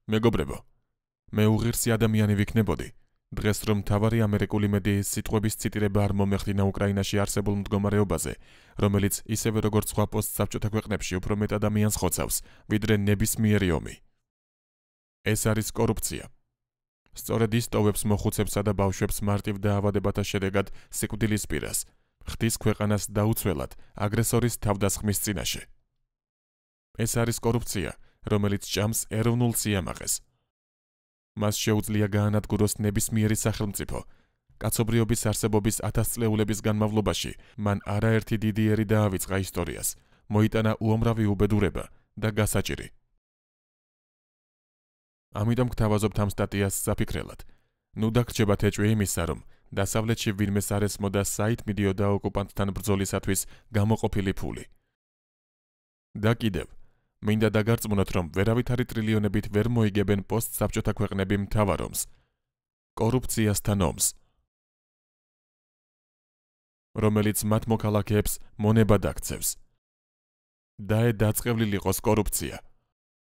მეგობრებო, მე უღირსი ადამიანი ვიქნებოდი, დღეს რომ მთავარი ამერიკული მედიის სიტყვების ციტირება არ მომეხდინა უკრაინაში არსებულ მდგომარეობაზე, რომელიც ისევე როგორც სხვა პოსტსაბჭოთა ქვეყნებში უფრო მეტ ადამიანს ხოცავს, ვიდრე ნებისმიერი ომი. ეს არის კორუფცია. სწორედ ის ტოვებს მოხუცებსა და ბავშვებს მარტივ დაავადებათა შედეგად სიკვდილის პირას, ხდის ქვეყანას დაუცველად აგრესორის თავდასხმის წინაშე. ეს არის კორუფცია, რომელიც ჭამს ეროვნულ სიამაყეს. მას შეუძლია გაანადგუროს ნებისმიერი სახელმწიფო. კაცობრიობის არსებობის 1000 წლეულების განმავლობაში მან არაერთი დიდი ერი დაავიწყა ისტორიას, მოიტანა უამრავი უბედურება და გასაჭირი. ამიტომ გთავაზობთ ამ სტატიას საფიქრელად. ნუ დაგრჩებათ ეჭვი იმისა, რომ დასავლეთში ვინმეს არ ესმოდა საით მიდიოდა ოკუპანტთან ბრძოლისათვის გამოყოფილი ფული. და კიდევ, მინდა დაგარწმუნოთ, რომ ვერავითარი ტრილიონებით ვერ მოიგებენ პოსტსაბჭოთა ქვეყნები მთავარ ომს, კორუფციასთან ომს, რომელიც მათ მოქალაქეებს მონებად აქცევს. დაწყევლილიყოს კორუფცია.